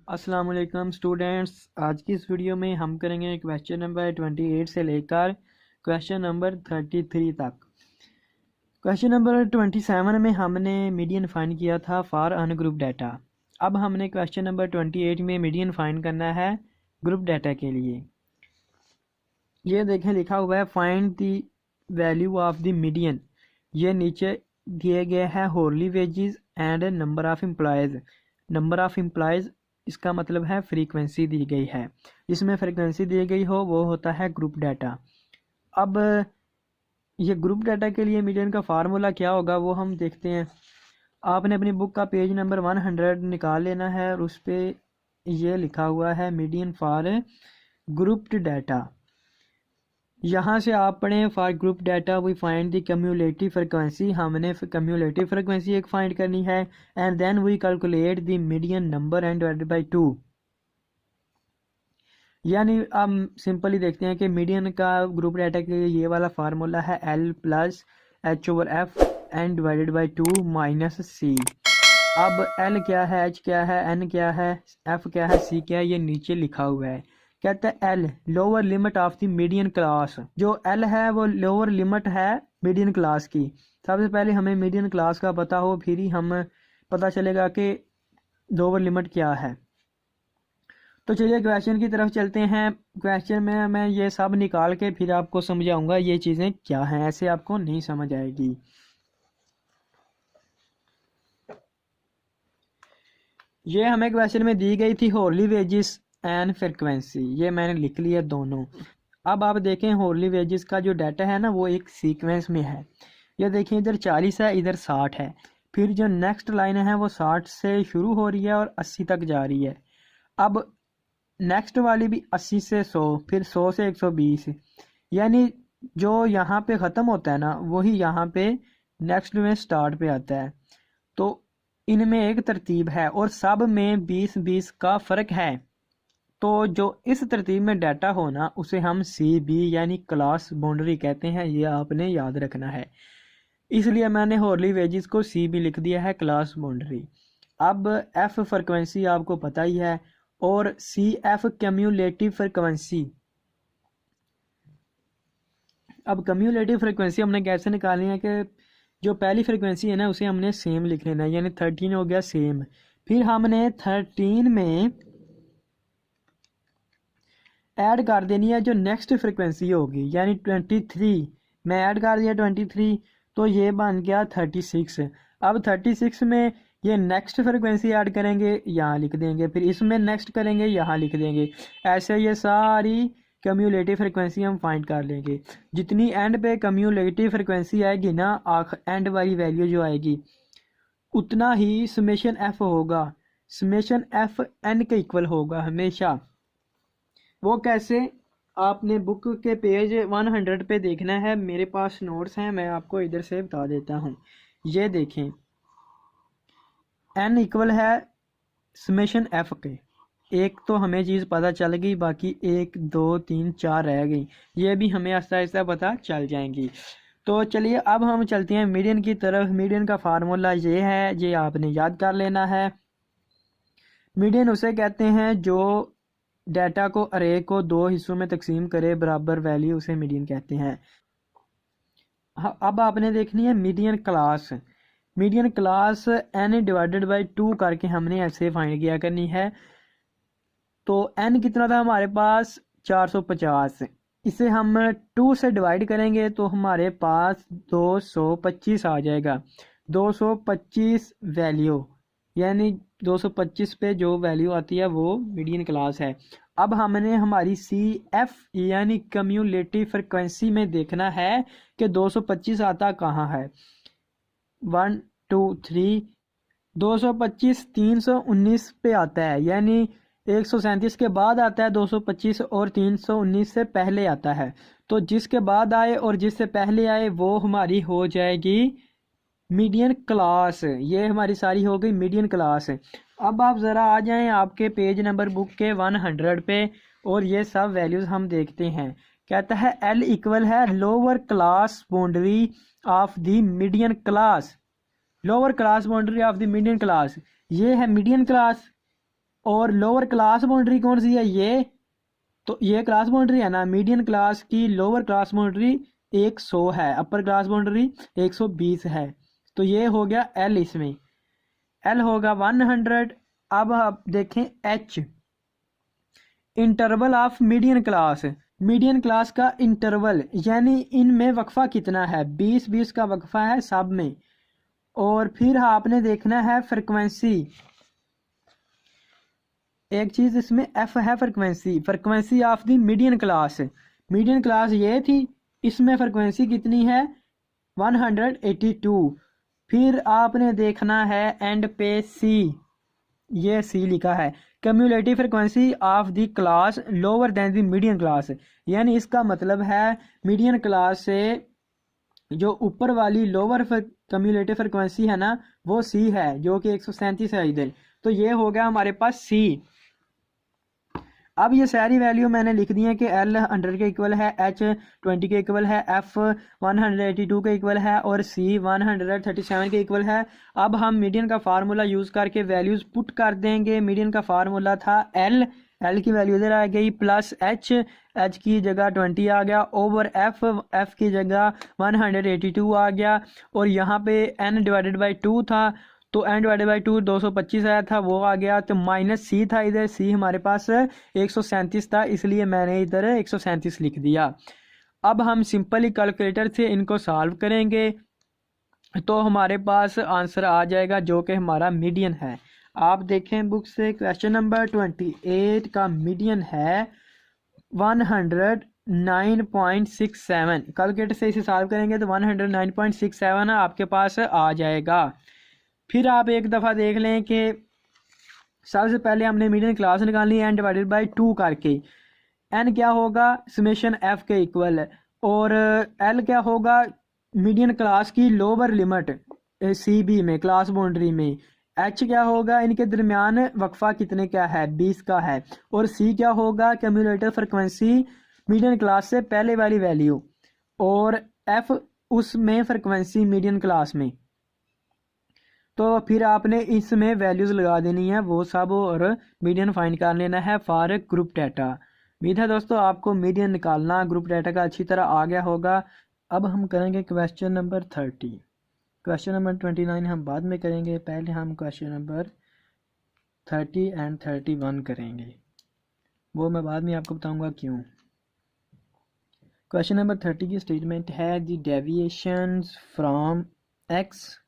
अस्सलाम वालेकुम स्टूडेंट्स। आज की इस वीडियो में हम करेंगे क्वेश्चन नंबर 28 से लेकर क्वेश्चन नंबर 33 तक। क्वेश्चन नंबर 27 में हमने मीडियन फाइंड किया था फॉर अनग्रुप डाटा। अब हमने क्वेश्चन नंबर 28 में मीडियन फाइंड करना है ग्रुप डाटा के लिए। ये देखें लिखा हुआ है find the value of the median. ये नीचे दिए गए हैं hourly wages and number of employees. Number of employees इसका मतलब है फ्रीक्वेंसी दी गई है। जिसमें फ्रीक्वेंसी दी गई हो वो होता है ग्रुप डाटा। अब ये ग्रुप डाटा के लिए मीडियन का फार्मूला क्या होगा वो हम देखते हैं। आपने अपनी बुक का पेज नंबर 100 निकाल लेना है और उस पर ये लिखा हुआ है मीडियन फॉर ग्रुप्ड डाटा। यहाँ से आप पढ़ें for group data we find the cumulative frequency. हमने कम्यूलेटिव फ्रिक्वेंसी एक फाइंड करनी है and then we calculate the median number and divided by 2। यानी हम सिंपली देखते हैं कि मीडियन का ग्रुप डाटा के लिए ये वाला फार्मूला है L plus H/F N divided by 2 minus C। अब L क्या है, H क्या है, N क्या है, F क्या है, C क्या है, ये नीचे लिखा हुआ है। कहते हैं L lower limit of the median class. जो L है वो लोअर लिमिट है मीडियन क्लास की। सबसे पहले हमें मीडियन क्लास का पता हो फिर ही हम पता चलेगा कि लोअर लिमिट क्या है। तो चलिए क्वेश्चन की तरफ चलते हैं। क्वेश्चन में मैं ये सब निकाल के फिर आपको समझाऊंगा ये चीज़ें क्या हैं, ऐसे आपको नहीं समझ आएगी। ये हमें क्वेश्चन में दी गई थी होरली वेजेस एंड फ्रिक्वेंसी, ये मैंने लिख लिया दोनों। अब आप देखें होरली वेजेस का जो डाटा है ना वो एक सीक्वेंस में है। ये देखें इधर 40 है, इधर 60 है। फिर जो नेक्स्ट लाइन है वो 60 से शुरू हो रही है और 80 तक जा रही है। अब नेक्स्ट वाली भी 80 से 100, फिर 100 से 120, यानी जो यहाँ पे ख़त्म होता है ना वही यहाँ पे नेक्स्ट में स्टार्ट पे आता है। तो इनमें एक तरतीब है और सब में 20-20 का फ़र्क है। तो जो इस तरतीब में डाटा हो ना उसे हम CB यानी क्लास बाउंड्री कहते हैं। ये आपने याद रखना है, इसलिए मैंने होरली वेजेस को CB लिख दिया है, क्लास बाउंड्री। अब F फ्रिक्वेंसी आपको पता ही है और CF कम्यूलेटिव फ्रिक्वेंसी। अब कम्यूलेटिव फ्रिक्वेंसी हमने कैसे निकालनी है कि जो पहली फ्रिक्वेंसी है ना उसे हमने सेम लिख लेना है, यानी 13 हो गया सेम। फिर हमने 13 में ऐड कर देनी है जो नेक्स्ट फ्रिक्वेंसी होगी, यानी 23 में ऐड कर दिया 23, तो ये बन गया 36। अब 36 में ये नेक्स्ट फ्रिक्वेंसी ऐड करेंगे, यहाँ लिख देंगे, फिर इसमें नेक्स्ट करेंगे, यहाँ लिख देंगे। ऐसे ये सारी कम्यूलेटिव फ्रिक्वेंसी हम फाइंड कर लेंगे। जितनी एंड पे कम्यूलेटिव फ्रिक्वेंसी आएगी ना एंड वाली वैल्यू जो आएगी उतना ही समेशन F होगा। समेशन F N के इक्वल होगा हमेशा। वो कैसे, आपने बुक के पेज 100 पे देखना है। मेरे पास नोट्स हैं, मैं आपको इधर से बता देता हूँ। ये देखें N इक्वल है समेशन F के। एक तो हमें चीज़ पता चल गई, बाकी 1 2 3 4 रह गई, ये भी हमें आहिस्ता आहिस्ता पता चल जाएंगी। तो चलिए अब हम चलते हैं मीडियन की तरफ। मीडियन का फार्मूला ये है, ये आपने याद कर लेना है। मीडियन उसे कहते हैं जो डाटा को अरे को 2 हिस्सों में तकसीम करे बराबर वैल्यू, उसे मीडियन कहते हैं। अब आपने देखनी है median class. Median class N divided by 2 करके हमने ऐसे फाइंड किया करनी है। तो N कितना था हमारे पास 450, इसे हम 2 से डिवाइड करेंगे तो हमारे पास 225 आ जाएगा। 225 वैल्यू, यानी 225 पे जो वैल्यू आती है वो मीडियन क्लास है। अब हमने हमारी CF यानी कम्यूलेटिव फ्रिक्वेंसी में देखना है कि 225 आता कहाँ है। 1 2 3 225 319 पे आता है, यानी 137 के बाद आता है 225 और 319 से पहले आता है। तो जिसके बाद आए और जिससे पहले आए वो हमारी हो जाएगी मीडियन क्लास। ये हमारी सारी हो गई मीडियन क्लास। अब आप ज़रा आ जाएं आपके पेज नंबर बुक के 100 पे और ये सब वैल्यूज़ हम देखते हैं। कहता है L इक्वल है lower class boundary of the median class. Lower class boundary of the median class, ये है मीडियन क्लास। और लोअर क्लास बाउंड्री कौन सी है, ये तो ये क्लास बाउंड्री है ना, मीडियन क्लास की लोअर क्लास बाउंड्री 100 है, अपर क्लास बाउंड्री 120 है। तो ये हो गया एल, इसमें एल होगा 100। अब आप देखें H, interval of median class, median class का इंटरवल यानी इनमें वक्फा कितना है, 20-20 का वक्फा है सब में। और फिर आपने देखना है फ्रिक्वेंसी, एक चीज इसमें एफ है frequency, frequency of the median class, median class ये थी, इसमें फ्रिक्वेंसी कितनी है 182। फिर आपने देखना है एंड पे सी, ये सी लिखा है cumulative frequency of the class lower than the median class, यानी इसका मतलब है मीडियन क्लास से जो ऊपर वाली लोअर कम्युलेटिव फ्रिक्वेंसी है ना वो सी है, जो कि 137 है इधर। तो ये हो गया हमारे पास सी। अब ये सारी वैल्यू मैंने लिख दी है कि एल 100 के इक्वल है, एच 20 के इक्वल है, एफ 182 के इक्वल है और सी 137 के इक्वल है। अब हम मीडियन का फार्मूला यूज़ करके वैल्यूज़ पुट कर देंगे। मीडियन का फार्मूला था एल, एल की वैल्यू इधर आ गई, प्लस एच, एच की जगह 20 आ गया, ओवर एफ, एफ की जगह 182 आ गया, और यहाँ पे एन डिवाइडेड बाई 2 था, तो एन डिवाइडेड बाई 2 225 आया था वो आ गया, तो माइनस सी था इधर, सी हमारे पास 137 था, इसलिए मैंने इधर 137 लिख दिया। अब हम सिंपली कैलकुलेटर से इनको सॉल्व करेंगे तो हमारे पास आंसर आ जाएगा जो कि हमारा मीडियन है। आप देखें बुक से, क्वेश्चन नंबर 28 का मीडियन है 109.67। कैलकुलेटर से इसे सॉल्व करेंगे तो 109.67 आपके पास आ जाएगा। फिर आप एक दफ़ा देख लें कि सबसे पहले हमने मीडियन क्लास निकालनी है एन डिवाइडेड बाई 2 करके, एन क्या होगा समेशन एफ के इक्वल, और एल क्या होगा मीडियन क्लास की लोअर लिमिट सी बी में क्लास बाउंड्री में, एच क्या होगा इनके दरमियान वक्फा कितने का है 20 का है, और सी क्या होगा कैम्युलेटर फ्रिक्वेंसी मीडियन क्लास से पहले वाली वैल्यू, और एफ उसमें फ्रिक्वेंसी मीडियन क्लास में। तो फिर आपने इसमें वैल्यूज लगा देनी है वो सब, और मीडियन फाइंड कर लेना है फॉर ग्रुप डाटा। उम्मीद है दोस्तों आपको मीडियन निकालना ग्रुप डाटा का अच्छी तरह आ गया होगा। अब हम करेंगे क्वेश्चन नंबर 30। क्वेश्चन नंबर 29 हम बाद में करेंगे, पहले हम क्वेश्चन नंबर 30 एंड 31 करेंगे, वो मैं बाद में आपको बताऊंगा क्यों। क्वेश्चन नंबर 30 की स्टेटमेंट है the deviations from x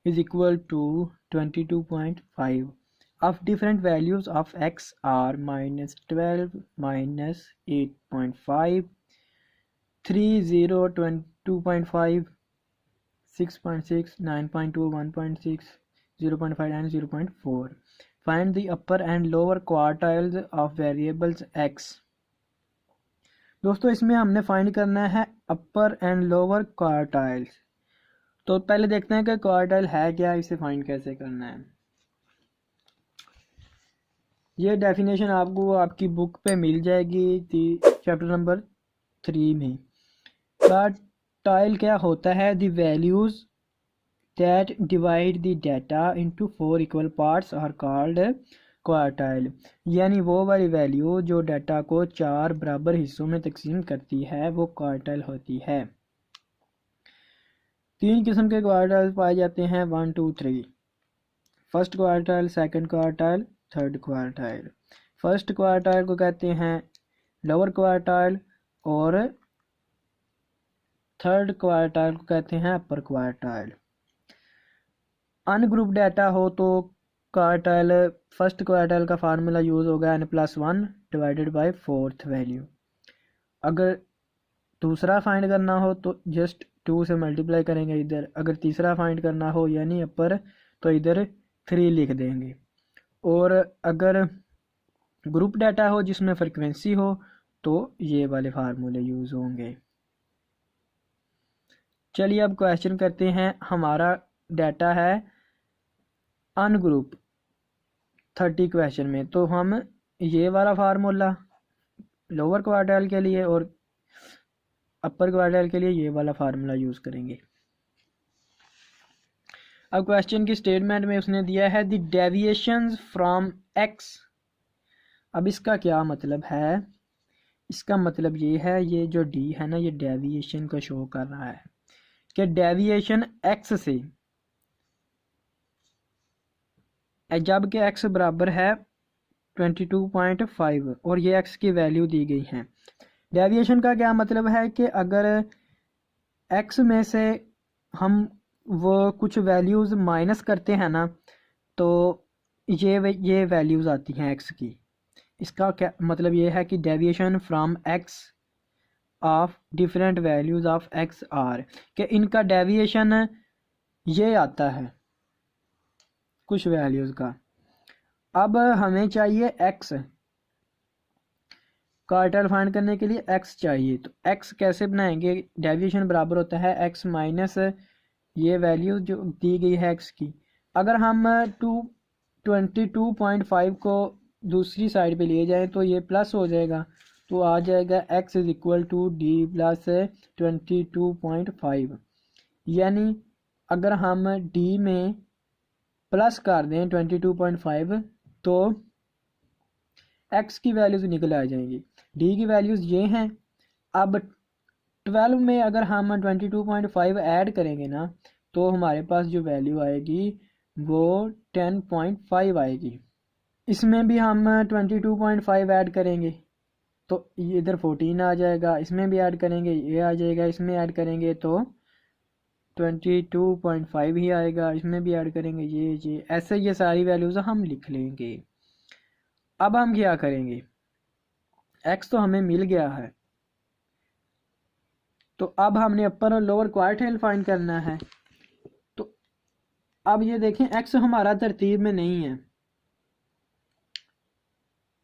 is equal to 22.5 of different values of x are minus 12, minus 8.5, 3, 0, 2.5, 6.6, 9.2, 1.6, 0.5 and 0.4. Find the upper and lower quartiles of variables x. दोस्तों इसमें हमने फाइंड करना है अपर एंड लोअर क्वार्टाइल्स। तो पहले देखते हैं कि क्वार्टाइल है क्या, इसे फाइंड कैसे करना है। ये डेफिनेशन आपको आपकी बुक पे मिल जाएगी चैप्टर नंबर 3 में। क्वार्टाइल क्या होता है, the values that divide the data into 4 equal parts are called quartile, यानी वो वाली वैल्यू जो डाटा को 4 बराबर हिस्सों में तकसीम करती है वो क्वार्टाइल होती है। 3 किस्म के क्वार्टाइल पाए जाते हैं, 1, 2, 3। First quartile, second quartile, third quartile. First quartile को कहते हैं लोअर क्वार्टाइल और थर्ड क्वार्टाइल को कहते हैं अपर क्वार्टाइल। अनग्रुप डाटा हो तो क्वार्टाइल, फर्स्ट क्वार्टाइल का फार्मूला यूज होगा n+1 divided by fourth value. अगर दूसरा फाइंड करना हो तो जस्ट 2 से मल्टीप्लाई करेंगे इधर, अगर तीसरा फाइंड करना हो यानी अपर तो इधर 3 लिख देंगे, और अगर ग्रुप डाटा हो जिसमें फ्रिक्वेंसी हो तो ये वाले फार्मूले यूज़ होंगे। चलिए अब क्वेश्चन करते हैं। हमारा डाटा है अनग्रुप 30 क्वेश्चन में, तो हम ये वाला फार्मूला लोअर क्वार्टाइल के लिए और अपर क्वार्टाइल के लिए ये वाला फार्मूला यूज़ करेंगे। अब क्वेश्चन की स्टेटमेंट में उसने दिया है द डेविएशंस फ्रॉम एक्स। अब इसका क्या मतलब है? इसका मतलब ये है, ये जो डी है ना, ये डेविएशन को शो कर रहा है कि डेविएशन एक्स से, जबकि एक्स बराबर है 22.5 और ये एक्स की वैल्यू दी गई है। डेविएशन का क्या मतलब है कि अगर एक्स में से हम वो कुछ वैल्यूज़ माइनस करते हैं ना, तो ये वैल्यूज़ आती हैं एक्स की। इसका क्या मतलब ये है कि deviation from X of different values of X are, कि इनका डेविएशन ये आता है कुछ वैल्यूज़ का। अब हमें चाहिए एक्स, क्वार्टाइल फाइंड करने के लिए एक्स चाहिए। तो एक्स कैसे बनाएंगे? डेविएशन बराबर होता है एक्स माइनस ये वैल्यू जो दी गई है एक्स की। अगर हम 22.5 को दूसरी साइड पे लिए जाएं तो ये प्लस हो जाएगा, तो आ जाएगा x is equal to D plus 22.5। यानी अगर हम d में प्लस कर दें 22.5 तो x की वैल्यूज़ निकल आ जाएंगी। d की वैल्यूज़ ये हैं। अब 12 में अगर हम 22.5 ऐड करेंगे ना, तो हमारे पास जो वैल्यू आएगी वो 10.5 आएगी। इसमें भी हम 22.5 ऐड करेंगे तो इधर 14 आ जाएगा, इसमें भी ऐड करेंगे ये आ जाएगा, इसमें ऐड करेंगे तो 22.5 ही आएगा, इसमें भी ऐड करेंगे ये ऐसे ये सारी वैल्यूज़ हम लिख लेंगे। अब हम क्या करेंगे? x तो हमें मिल गया है, तो अब हमने अपर और लोअर क्वार्टाइल फाइंड करना है। तो अब ये देखें x हमारा तरतीब में नहीं है,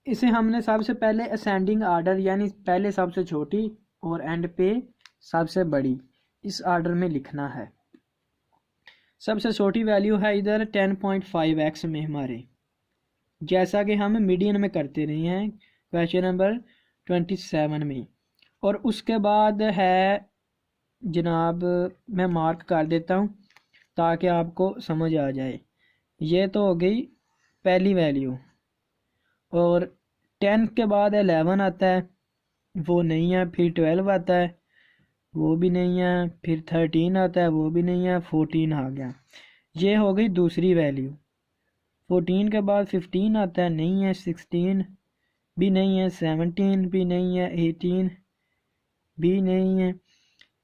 इसे हमने सबसे पहले असेंडिंग आर्डर यानी पहले सबसे छोटी और एंड पे सबसे बड़ी, इस आर्डर में लिखना है। सबसे छोटी वैल्यू है इधर 10.5x में हमारे, जैसा कि हम मीडियन में करते रहे हैं क्वेश्चन नंबर 27 में। और उसके बाद है जनाब, मैं मार्क कर देता हूँ ताकि आपको समझ आ जाए। ये तो हो गई पहली वैल्यू। और 10 के बाद 11 आता है, वो नहीं है। फिर 12 आता है, वो भी नहीं है। फिर 13 आता है, वो भी नहीं है। 14 आ गया, ये हो गई दूसरी वैल्यू। 14 के बाद 15 आता है, नहीं है। 16 भी नहीं है। 17 भी नहीं है। 18 भी नहीं है।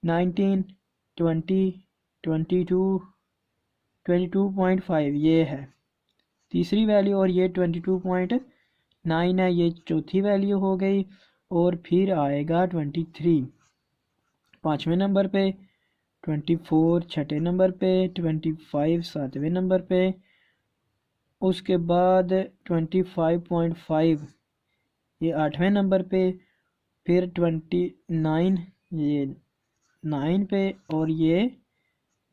19 20 22 22.5 ये है तीसरी वैल्यू, और ये 22.9 है, ये चौथी वैल्यू हो गई। और फिर आएगा 23 पाँचवें नंबर पे, 24 छठे नंबर पे, 25 सातवें नंबर पे, उसके बाद 25.5 ये आठवें नंबर पे, फिर 29 ये 9 पे, और ये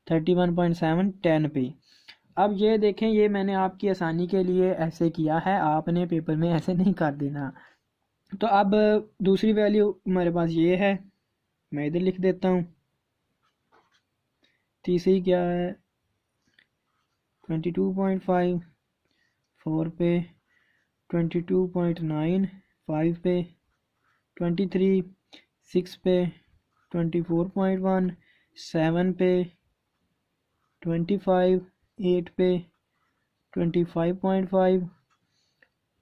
31.7 10 पे। अब ये देखें, ये मैंने आपकी आसानी के लिए ऐसे किया है, आपने पेपर में ऐसे नहीं कर देना। तो अब दूसरी वैल्यू हमारे पास ये है, मैं इधर लिख देता हूँ। तीसरी क्या है? 22.5 4 पे, 22.9 5 पे, 23 6 पे, 24.1 7 पे, 25 8 पे, 25.5,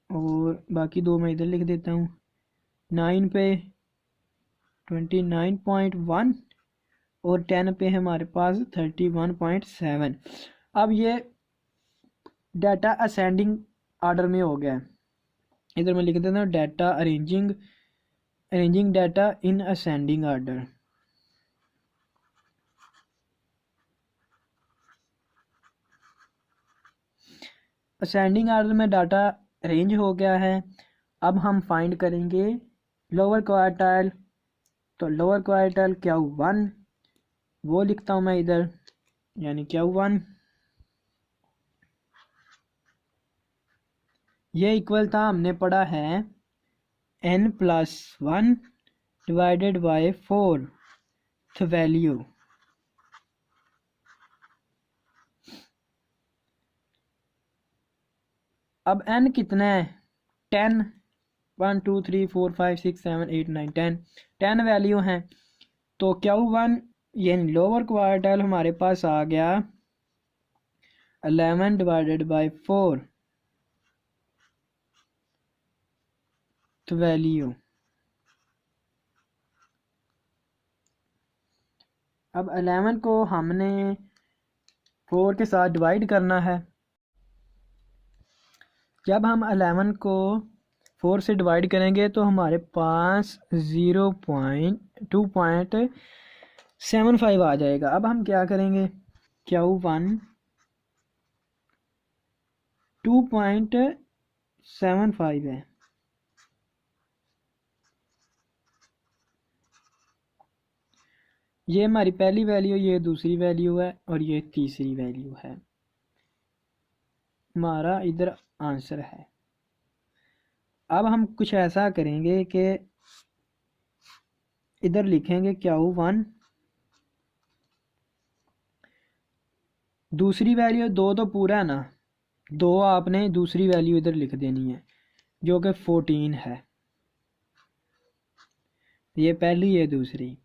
और बाकी दो मैं इधर लिख देता हूँ। 9 पे, 29.1, और 10 पे हमारे पास 31.7। अब ये डाटा असेंडिंग आर्डर में हो गया है। इधर मैं लिख देता हूँ data arranging data in ascending order. Ascending order में डाटा अरेंज हो गया है। अब हम फाइंड करेंगे लोअर क्वार्टाइल। तो लोअर क्वार्टाइल Q1 वो लिखता हूँ मैं इधर, यानी Q1 ये इक्वल था, हमने पढ़ा है n+1 divided by 4th value. अब n कितना है 10 1 2 3 4 5 6 7 8 9 10 वैल्यू हैं। तो Q1 यानी लोअर क्वार्टाइल हमारे पास आ गया 11 डिवाइडेड बाई 4 तो वैल्यू। अब 11 को हमने 4 के साथ डिवाइड करना है। जब हम 11 को 4 से डिवाइड करेंगे तो हमारे पास 2.75 आ जाएगा। अब हम क्या करेंगे Q1 2.75 है। ये हमारी पहली वैल्यू, ये दूसरी वैल्यू है और ये तीसरी वैल्यू है। हमारा इधर आंसर है। अब हम कुछ ऐसा करेंगे कि इधर लिखेंगे Q1 दूसरी वैल्यू 2 तो पूरा है ना, 2 आपने दूसरी वैल्यू इधर लिख देनी है जो कि 14 है। ये पहली ये दूसरी,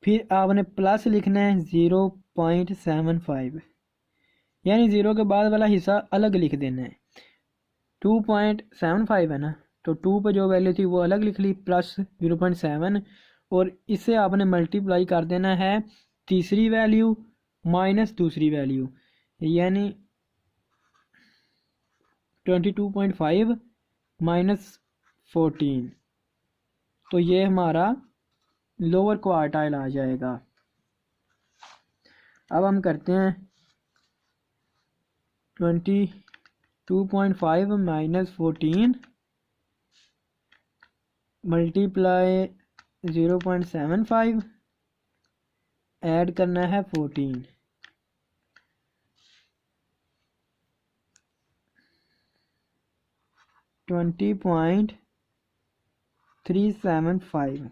फिर आपने प्लस लिखना है 0.75 यानी 0 के बाद वाला हिस्सा अलग लिख देना है। 2.75 है ना, तो 2 पे जो वैल्यू थी वो अलग लिख ली प्लस 0.7 और इससे आपने मल्टीप्लाई कर देना है तीसरी वैल्यू माइनस दूसरी वैल्यू यानी 22.5 माइनस 14 तो ये हमारा लोअर क्वार्टाइल आ जाएगा। अब हम करते हैं 22.5 माइनस 14 मल्टीप्लाई 0.75 ऐड करना है 14 20.375।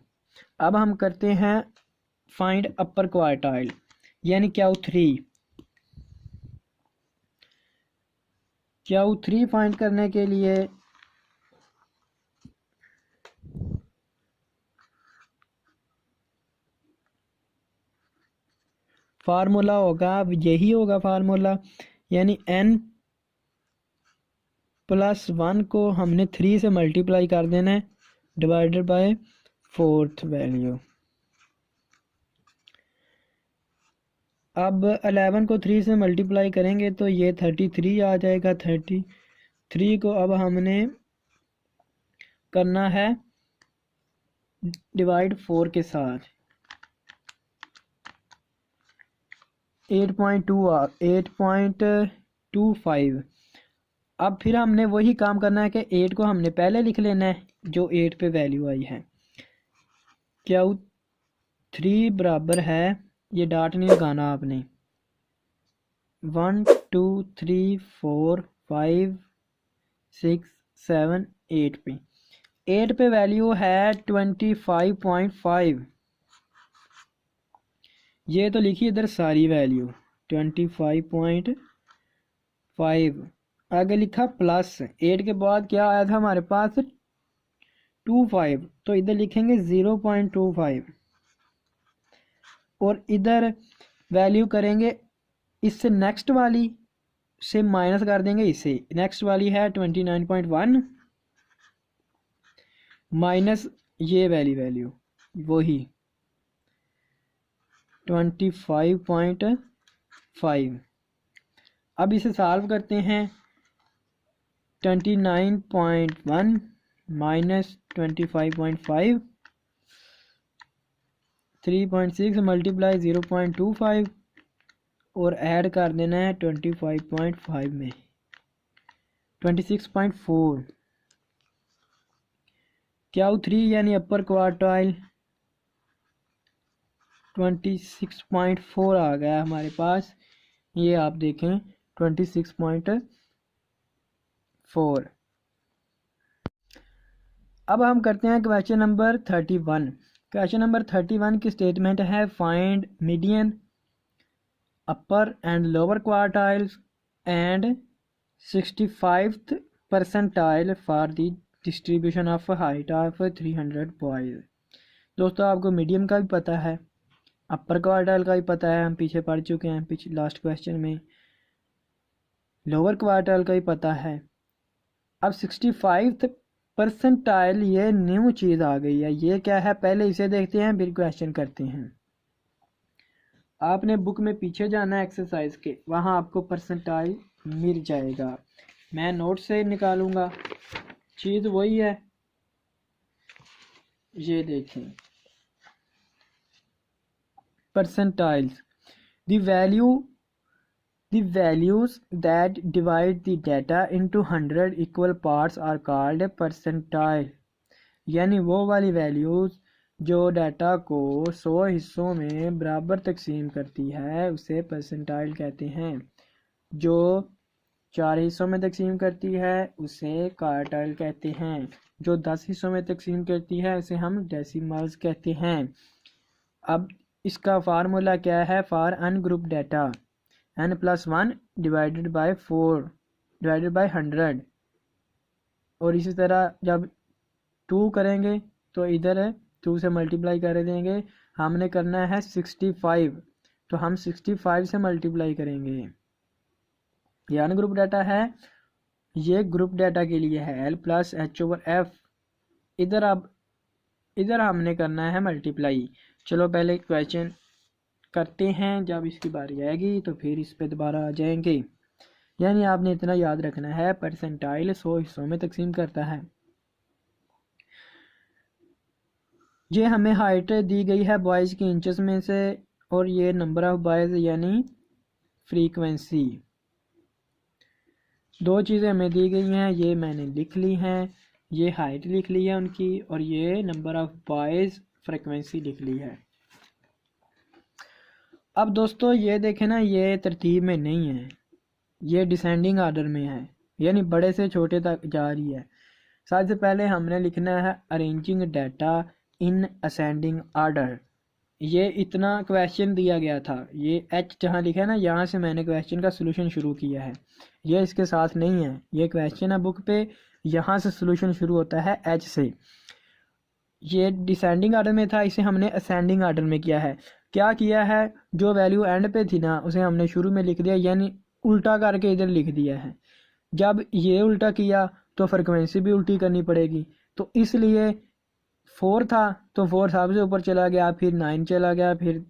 अब हम करते हैं फाइंड अपर क्वार्टाइल यानी Q3 फाइंड करने के लिए फार्मूला होगा, अब यही होगा फार्मूला यानी n प्लस 1 को हमने 3 से मल्टीप्लाई कर देना है डिवाइडेड बाय 4th वैल्यू। अब 11 को 3 से मल्टीप्लाई करेंगे तो ये 33 आ जाएगा। 33 को अब हमने करना है डिवाइड 4 के साथ 8.25। अब फिर हमने वही काम करना है कि 8 को हमने पहले लिख लेना है जो 8 पे वैल्यू आई है। Q3 बराबर है, ये डॉट नहीं लगाना आपने, 1 2 3 4 5 6 7 8 पे 8 पे वैल्यू है 25.5। ये तो लिखी इधर सारी वैल्यू 25.5। आगे लिखा प्लस 8 के बाद क्या आया था हमारे पास 25 तो इधर लिखेंगे 0.25 और इधर वैल्यू करेंगे इससे नेक्स्ट वाली से माइनस कर देंगे इसे। नेक्स्ट वाली है 29.1 माइनस ये वैल्यू वही 25.5। अब इसे सॉल्व करते हैं 29.1 माइनस 25.5 3.6 मल्टीप्लाई 0.25 और ऐड कर देना है 25.5 में 26.4। Q3 यानी अपर क्वार्टाइल 26.4 आ गया हमारे पास। ये आप देखें 26.4। अब हम करते हैं क्वेश्चन नंबर 31। क्वेश्चन नंबर 31 की स्टेटमेंट है find median upper and lower quartiles and 65th percentile for the distribution of height of 300 boys. दोस्तों आपको मीडियम का भी पता है, अपर क्वार्टाइल का भी पता है, हम पीछे पढ़ चुके हैं पिछले लास्ट क्वेश्चन में। लोअर क्वार्टाइल का भी पता है। अब 65 परसेंटाइल ये न्यू चीज आ गई है। ये क्या है पहले इसे देखते हैं फिर क्वेश्चन करते हैं। आपने बुक में पीछे जाना है एक्सरसाइज के, वहां आपको परसेंटाइल मिल जाएगा। मैं नोट से निकालूंगा, चीज वही है। ये देखें percentiles, the values that divide the data into 100 equal parts are called percentile। यानी वो वाली वैल्यूज जो डाटा को 100 हिस्सों में बराबर तकसीम करती है उसे परसेंटाइल कहते हैं। जो 4 हिस्सों में तकसीम करती है उसे क्वार्टाइल कहते हैं। जो 10 हिस्सों में तकसीम करती है उसे हम डेसिमल्स कहते हैं। अब इसका फार्मूला क्या है? For ungroup data n+1 divided by 4 divided by 100। और इसी तरह जब 2 करेंगे तो इधर 2 से मल्टीप्लाई कर देंगे। हमने करना है 65, तो हम 65 से मल्टीप्लाई करेंगे। ये अनग्रुप डाटा है, ये ग्रुप डाटा के लिए है L+H/F। इधर हमने करना है मल्टीप्लाई। चलो पहले क्वेश्चन करते हैं, जब इसकी बारी आएगी तो फिर इस पे दोबारा आ जाएंगे। यानी आपने इतना याद रखना है, परसेंटाइल 100 हिस्सों में तकसीम करता है। ये हमें हाइट दी गई है बॉयज़ की इंचेस में से, और ये नंबर ऑफ बॉयज़ यानी फ्रीक्वेंसी। दो चीज़ें हमें दी गई हैं, ये मैंने लिख ली हैं। ये हाइट लिख ली है उनकी, और ये नंबर ऑफ बॉयज़ फ्रीक्वेंसी लिख ली है। अब दोस्तों ये देखें ना, ये तरतीब में नहीं है, ये डिसेंडिंग ऑर्डर में है, यानी बड़े से छोटे तक जा रही है। सबसे पहले हमने लिखना है arranging data in ascending order. ये इतना क्वेश्चन दिया गया था, ये एच जहाँ लिखा है ना, यहाँ से मैंने क्वेश्चन का सोल्यूशन शुरू किया है। ये इसके साथ नहीं है, ये क्वेश्चन है बुक पे, यहाँ से सोल्यूशन शुरू होता है एच से। ये डिसेंडिंग ऑर्डर में था, इसे हमने असेंडिंग ऑर्डर में किया है। क्या किया है, जो वैल्यू एंड पे थी ना उसे हमने शुरू में लिख दिया, यानी उल्टा करके इधर लिख दिया है। जब ये उल्टा किया तो फ्रिक्वेंसी भी उल्टी करनी पड़ेगी, तो इसलिए 4 था तो 4 सबसे ऊपर चला गया, फिर 9 चला गया, फिर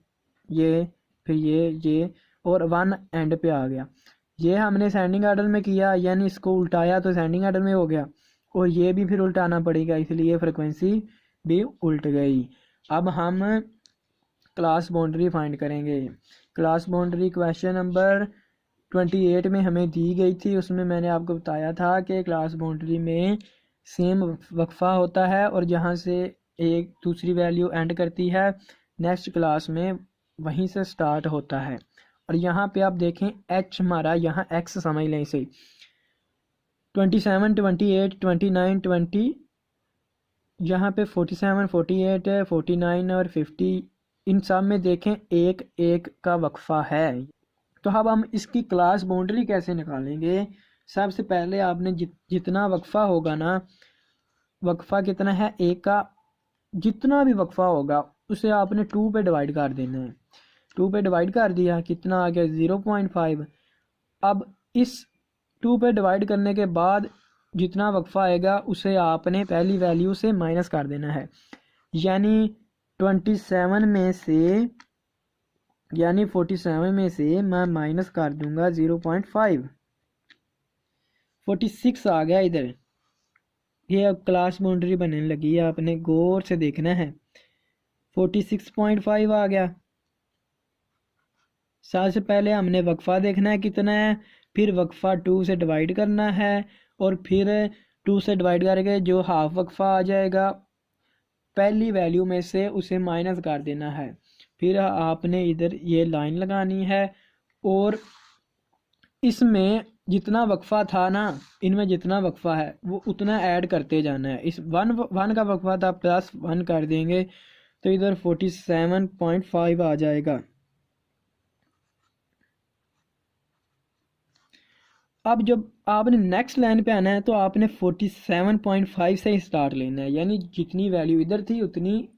ये और 1 एंड पे आ गया। ये हमने सेंडिंग ऑर्डर में किया, यानी इसको उल्टाया तो सेंडिंग ऑर्डर में हो गया, और ये भी फिर उल्टाना पड़ेगा, इसलिए फ्रिक्वेंसी भी उल्ट गई। अब हम क्लास बाउंड्री फाइंड करेंगे। क्लास बाउंड्री क्वेश्चन नंबर 28 में हमें दी गई थी। उसमें मैंने आपको बताया था कि क्लास बाउंड्री में सेम वक्फा होता है, और जहाँ से एक दूसरी वैल्यू एंड करती है नेक्स्ट क्लास में वहीं से स्टार्ट होता है। और यहाँ पे आप देखें एच हमारा यहाँ एक्स समझ लें इसे। 27, 28, 29, 20, यहाँ पे 47, 48, 49 और 50, इन सब में देखें एक एक का वक्फा है। तो अब हम इसकी क्लास बाउंड्री कैसे निकालेंगे? सबसे पहले आपने जितना वक्फा होगा ना, वक्फा कितना है एक का, जितना भी वक्फा होगा उसे आपने 2 पे डिवाइड कर देना है। 2 पे डिवाइड कर दिया, कितना आ गया 0.5। अब इस 2 पे डिवाइड करने के बाद जितना वक्फा आएगा उसे आपने पहली वैल्यू से माइनस कर देना है। यानी 27 में से, यानी 47 में से मैं माइनस कर दूंगा 0.5। 46 आ गया इधर। ये अब क्लास बाउंड्री बनने लगी है, आपने गौर से देखना है। 46.5 आ गया। सबसे पहले हमने वक्फा देखना है कितना है, फिर वक्फा 2 से डिवाइड करना है, और फिर 2 से डिवाइड करके जो हाफ वक्फा आ जाएगा पहली वैल्यू में से उसे माइनस कर देना है। फिर आपने इधर ये लाइन लगानी है, और इसमें जितना वक्फा था ना, इनमें जितना वक्फा है वो उतना ऐड करते जाना है। इस 1 का वक्फा था +1 कर देंगे तो इधर 47.5 आ जाएगा। अब जब आपने नेक्स्ट लाइन पे आना है तो आपने 47.5 से ही स्टार्ट लेना है, यानी जितनी वैल्यू इधर थी उतनी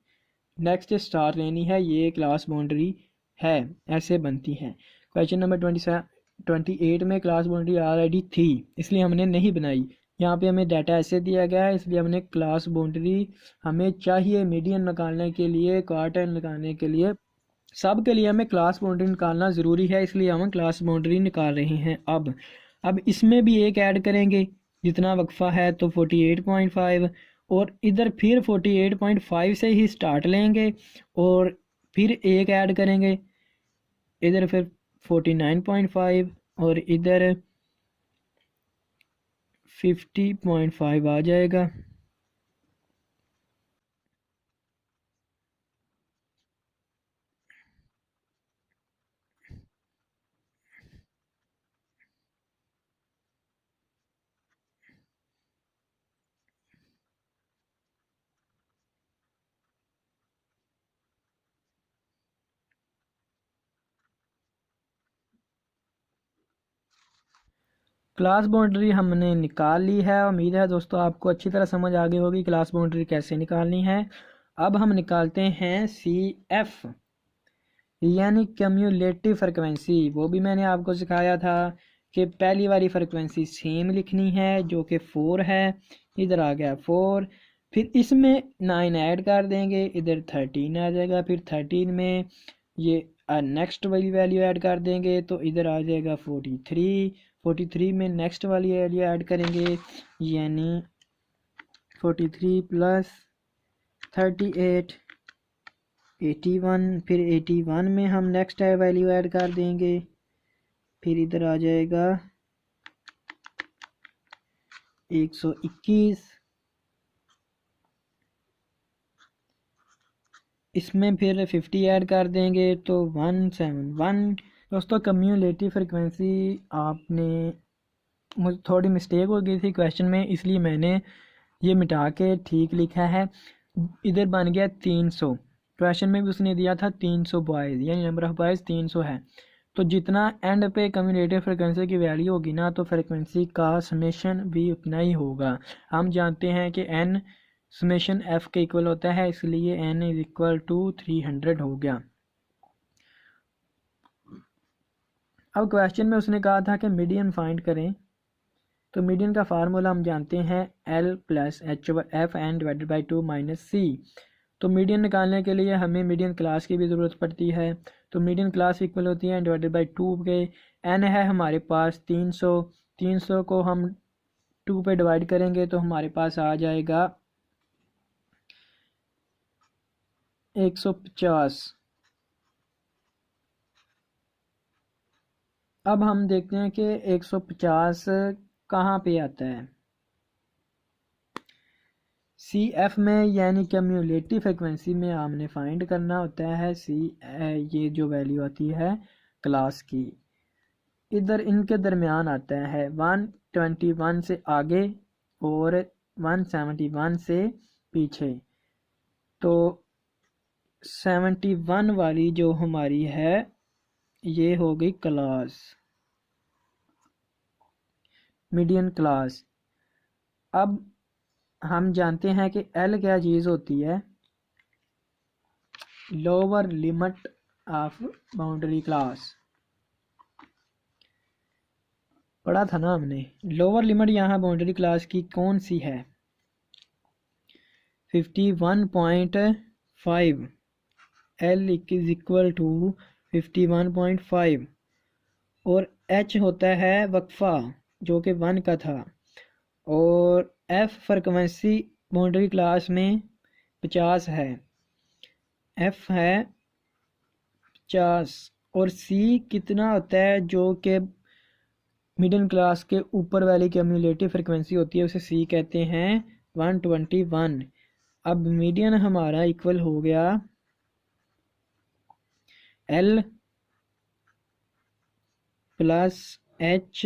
नेक्स्ट स्टार लेनी है। ये क्लास बाउंड्री है, ऐसे बनती है। क्वेश्चन नंबर 28 में क्लास बाउंड्री ऑलरेडी थी, इसलिए हमने नहीं बनाई। यहाँ पे हमें डाटा ऐसे दिया गया है, इसलिए हमने क्लास बाउंड्री हमें चाहिए मीडियन निकालने के लिए, क्वार्टर निकालने के लिए, सब के लिए हमें क्लास बाउंड्री निकालना ज़रूरी है, इसलिए हम क्लास बाउंड्री निकाल रहे हैं। अब इसमें भी एक ऐड करेंगे, जितना वक्फा है तो 48.5, और इधर फिर 48.5 से ही स्टार्ट लेंगे और फिर एक ऐड करेंगे, इधर फिर 49.5 और इधर 50.5 आ जाएगा। क्लास बाउंड्री हमने निकाल ली है। उम्मीद है दोस्तों आपको अच्छी तरह समझ आ गई होगी क्लास बाउंड्री कैसे निकालनी है। अब हम निकालते हैं CF यानी क्यूम्युलेटिव फ्रिक्वेंसी। वो भी मैंने आपको सिखाया था कि पहली वाली फ्रिक्वेंसी सेम लिखनी है जो कि 4 है, इधर आ गया 4, फिर इसमें 9 ऐड कर देंगे, इधर 13 आ जाएगा, फिर 13 में ये नेक्स्ट वाली वैल्यू ऐड कर देंगे तो इधर आ जाएगा 43 में नेक्स्ट वाली वैल्यू ऐड करेंगे, यानी 43 प्लस 38 81, फिर 81 में हम नेक्स्ट वैल्यू ऐड कर देंगे, फिर इधर आ जाएगा 121, इसमें फिर 50 ऐड कर देंगे तो 171। दोस्तों कम्युलेटिव फ्रिक्वेंसी आपने, मुझे थोड़ी मिस्टेक हो गई थी क्वेश्चन में, इसलिए मैंने ये मिटा के ठीक लिखा है। इधर बन गया 300, क्वेश्चन में भी उसने दिया था 300 बॉयज़, यानी नंबर ऑफ बॉयज़ 300 है। तो जितना एंड पे कम्युलेटिव फ्रिक्वेंसी की वैल्यू होगी ना, तो फ्रिक्वेंसी का समेशन भी उतना ही होगा। हम जानते हैं कि n समेशन f के इक्वल होता है, इसलिए n इज इक्वल टू 300 हो गया। अब क्वेश्चन में उसने कहा था कि मीडियन फाइंड करें, तो मीडियन का फार्मूला हम जानते हैं L plus H over F N divided by 2 minus C. तो मीडियन निकालने के लिए हमें मीडियन क्लास की भी ज़रूरत पड़ती है, तो मीडियन क्लास इक्वल होती है डिवाइडेड बाई 2 के। एन है हमारे पास 300 को हम 2 पे डिवाइड करेंगे तो हमारे पास आ जाएगा 150। अब हम देखते हैं कि 150 कहाँ पे आता है। CF में यानी क्यूम्युलेटिव फ्रिक्वेंसी में हमने फाइंड करना होता है ये जो वैल्यू आती है क्लास की, इधर इनके दरमियान आता है 121 से आगे और 171 से पीछे। तो 71 वाली जो हमारी है ये हो गई क्लास, मीडियन क्लास। अब हम जानते हैं कि L क्या चीज़ होती है, lower limit of boundary class, पढ़ा था ना हमने। लोअर लिमिट यहाँ बाउंड्री क्लास की कौन सी है, 51.5, L इज इक्वल टू 51.5, और H होता है वक्फा जो कि 1 का था, और F फ्रिक्वेंसी बाउंड्री क्लास में 50 है, F है 50, और C कितना होता है जो कि मिडिल क्लास के ऊपर वाली क्यूम्युलेटिव फ्रिक्वेंसी होती है, उसे C कहते हैं 121। अब मीडियन हमारा इक्वल हो गया L plus H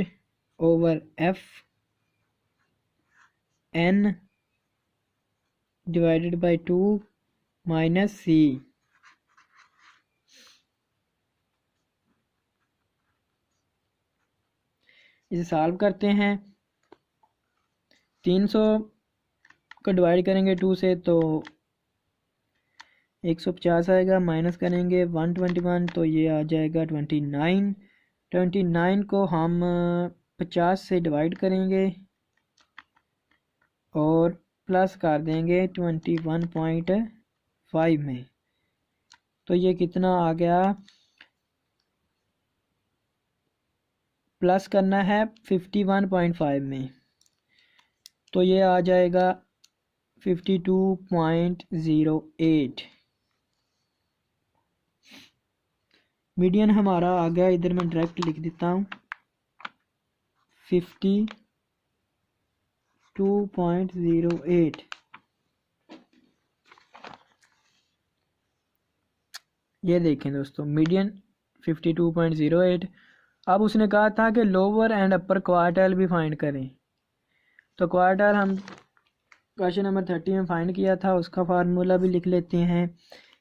over F N divided by 2 minus C। इसे सॉल्व करते हैं। 300 को डिवाइड करेंगे 2 से तो 150 आएगा, माइनस करेंगे 121 तो ये आ जाएगा 29। 29 को हम 50 से डिवाइड करेंगे और प्लस कर देंगे 21.5 में, तो ये कितना आ गया, प्लस करना है 51.5 में, तो ये आ जाएगा 52.08। मीडियन हमारा आ गया, इधर मैं डायरेक्ट लिख देता हूँ 52.08। ये देखें दोस्तों, मीडियन 52.08। अब उसने कहा था कि लोअर एंड अपर क्वार्टाइल भी फाइंड करें, तो क्वार्टाइल हम क्वेश्चन नंबर 30 में फाइंड किया था, उसका फार्मूला भी लिख लेते हैं।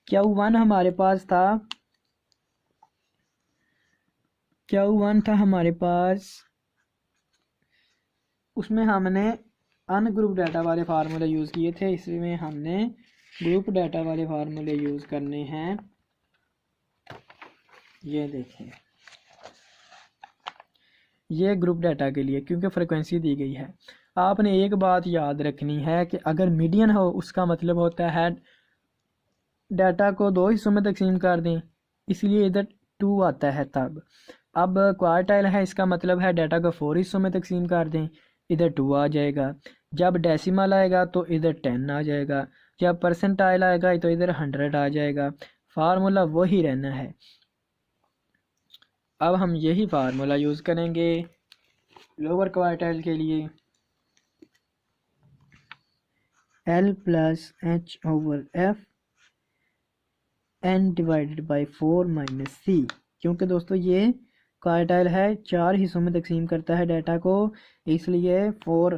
Q1 हमारे पास था, Q1 था हमारे पास, उसमें हमने अनग्रुप डाटा वाले फार्मूले यूज़ किए थे, इसमें हमने ग्रुप डाटा वाले फार्मूले यूज़ करने हैं। ये देखें, ये ग्रुप डाटा के लिए, क्योंकि फ्रिक्वेंसी दी गई है। आपने एक बात याद रखनी है कि अगर मीडियन हो उसका मतलब होता है डाटा को 2 हिस्सों में तकसीम कर दें, इसलिए इधर 2 आता है तब। अब क्वार्टाइल है, इसका मतलब है डाटा को 4 हिस्सों में तकसीम कर दें, इधर 2 आ जाएगा। जब डेसिमल आएगा तो इधर 10 आ जाएगा, जब परसेंटाइल आएगा तो इधर 100 आ जाएगा। फार्मूला वही रहना है। अब हम यही फार्मूला यूज़ करेंगे लोअर क्वार्टाइल के लिए, L plus H over F N divided by 4 minus C, क्योंकि दोस्तों ये क्वार्टाइल है, 4 हिस्सों में तकसीम करता है डाटा को, इसलिए 4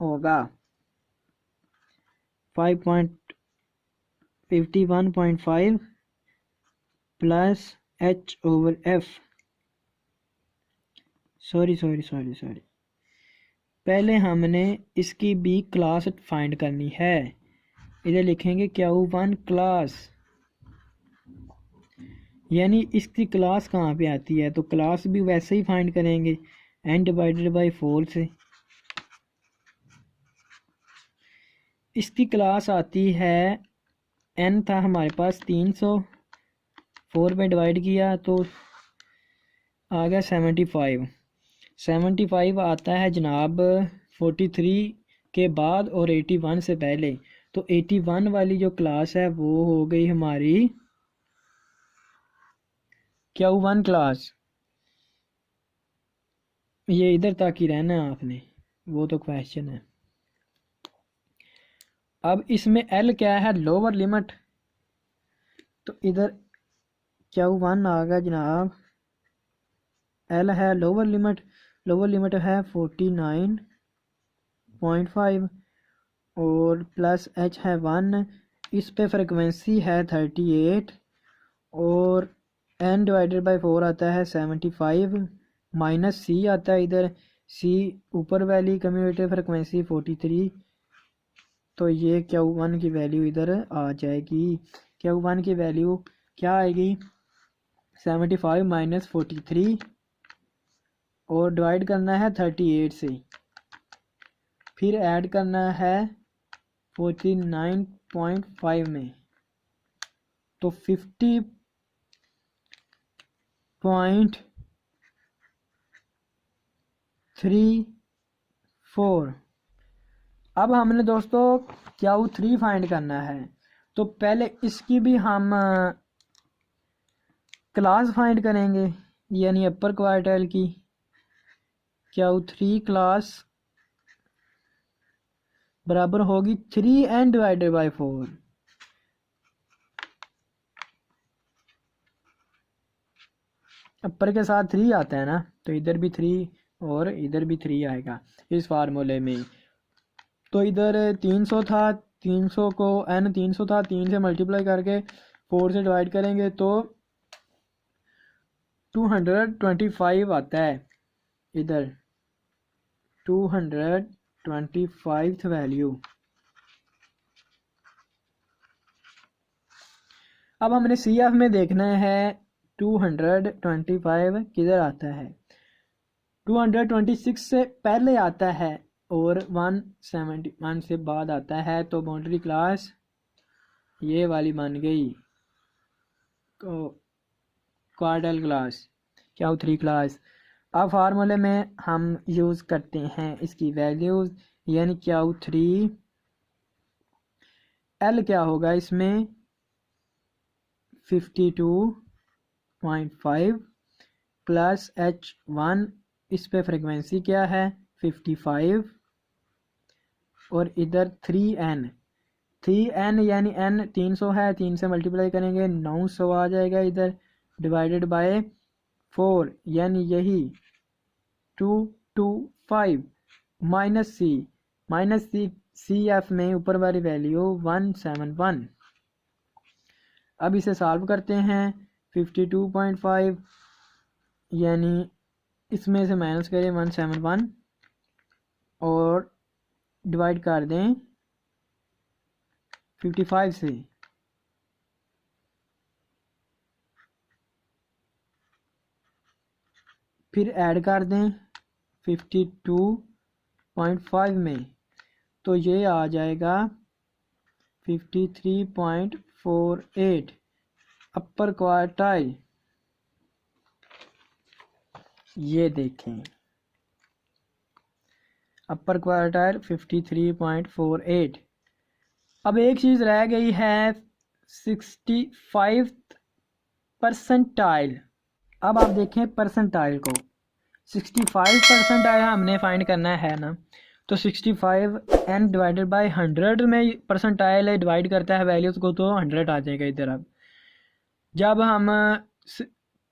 होगा। 51.5 plus H over F, sorry पहले हमने इसकी भी क्लास फाइंड करनी है। इधर लिखेंगे Q1 क्लास, यानी इसकी क्लास कहाँ पे आती है, तो क्लास भी वैसे ही फाइंड करेंगे n डिवाइडेड बाई 4 से। इसकी क्लास आती है, n था हमारे पास 300, 4 में डिवाइड किया तो आ गया 75। 75 आता है जनाब 43 के बाद और 81 से पहले, तो 81 वाली जो क्लास है वो हो गई हमारी Q1 क्लास। ये इधर तक ही रहना है आपने, वो तो क्वेश्चन है। अब इसमें L क्या है, लोअर लिमिट, तो इधर Q1 आ गया जनाब, L है लोअर लिमिट, लोअर लिमिट है 49.5 और प्लस H है 1, इस पे फ्रिक्वेंसी है 38 और n डिवाइडेड बाई 4 आता है 75, माइनस C आता है इधर, C ऊपर वाली कम्यूटेटिव फ्रिक्वेंसी 43, तो ये Q1 की वैल्यू इधर आ जाएगी। Q1 की वैल्यू क्या आएगी, 75 माइनस 43 और डिवाइड करना है 38 से, फिर ऐड करना है 49.5 में, तो 50.34। अब हमने दोस्तों Q3 फाइंड करना है, तो पहले इसकी भी हम क्लास फाइंड करेंगे, यानी अपर क्वार्टाइल की। Q3 क्लास बराबर होगी 3n डिवाइडेड बाई 4, अपर के साथ 3 आता है ना, तो इधर भी 3 और इधर भी 3 आएगा इस फार्मूले में। तो इधर 300 था, 300 को n 300 था, 3 से मल्टीप्लाई करके 4 से डिवाइड करेंगे तो 225 आता है। इधर 225 वैल्यू। अब हमने CF में देखना है 225 किधर आता है। 226 से पहले आता है और 171 से बाद आता है, तो बाउंड्री क्लास ये वाली बन गई क्वाड्रल क्लास, Q3 क्लास। अब फार्मूले में हम यूज़ करते हैं इसकी वैल्यूज़, यानी Q3 L क्या होगा इसमें 52.5 प्लस H1, इस पे फ्रिक्वेंसी क्या है 55, और इधर 3N यानी N 300 है, 3 से मल्टीप्लाई करेंगे 900 आ जाएगा इधर, डिवाइडेड बाय 4 यानी यही 225 माइनस सी CF में ऊपर वाली वैल्यू 171। अब इसे सॉल्व करते हैं 52.5 यानी इसमें से माइनस करें 171 और डिवाइड कर दें 55 से, फिर ऐड कर दें 52.5 में, तो ये आ जाएगा 53.48 अपर क्वार्टाइल। ये देखें अपर क्वार्टाइल 53.48। अब एक चीज़ रह गई है 65 परसेंटाइल। अब आप देखें परसेंटाइल को, 65 परसेंटाइल हमने फाइंड करना है ना, तो 65 n डिवाइडेड बाय 100 में परसेंटाइल डिवाइड करता है वैल्यूज़ को, तो 100 आ जाएगा इधर। अब जब हम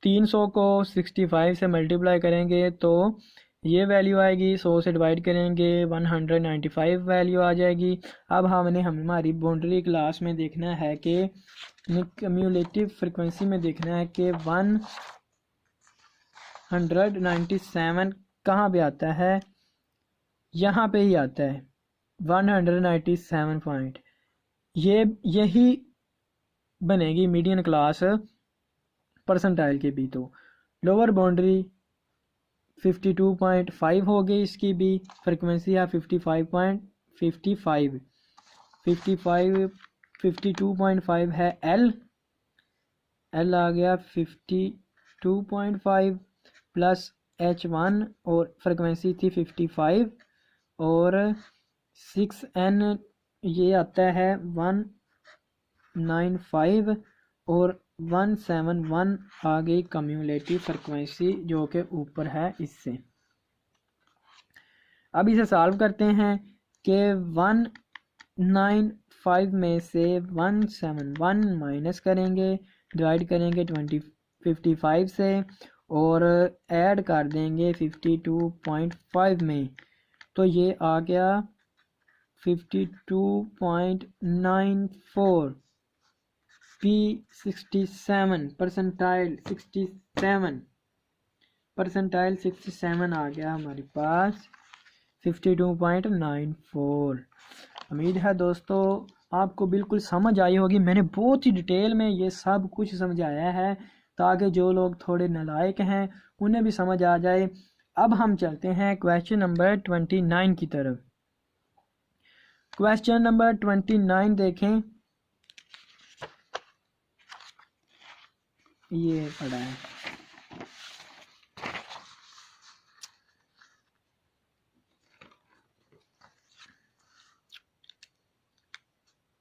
300 को 65 से मल्टीप्लाई करेंगे तो ये वैल्यू आएगी, 100 से डिवाइड करेंगे 195 वैल्यू आ जाएगी। अब हमने हमारी बाउंड्री क्लास में देखना है कि कम्युलेटिव फ्रिक्वेंसी में देखना है कि 197 कहाँ पे आता है, यहाँ पे ही आता है 197 पॉइंट। यही बनेगी मीडियन क्लास परसेंटाइल की भी। तो लोअर बाउंड्री 52.5 हो गई, इसकी भी फ्रिक्वेंसी है 55.55 52.5 है L आ गया 52.5 प्लस H1 और फ्रिक्वेंसी थी 55 और 6N ये आता है 195 और 171 आ गई कम्युलेटिव फ्रिक्वेंसी जो कि ऊपर है इससे। अब इसे सॉल्व करते हैं कि 195 में से 171 माइनस करेंगे, डिवाइड करेंगे 55 से और ऐड कर देंगे 52.5 में, तो ये आ गया 52.94 P67 परसेंटाइल 67 आ गया हमारे पास 52.94। उम्मीद है दोस्तों आपको बिल्कुल समझ आई होगी। मैंने बहुत ही डिटेल में ये सब कुछ समझाया है ताकि जो लोग थोड़े नालायक हैं उन्हें भी समझ आ जाए। अब हम चलते हैं क्वेश्चन नंबर 29 की तरफ। क्वेश्चन नंबर 29 देखें, ये पड़ा है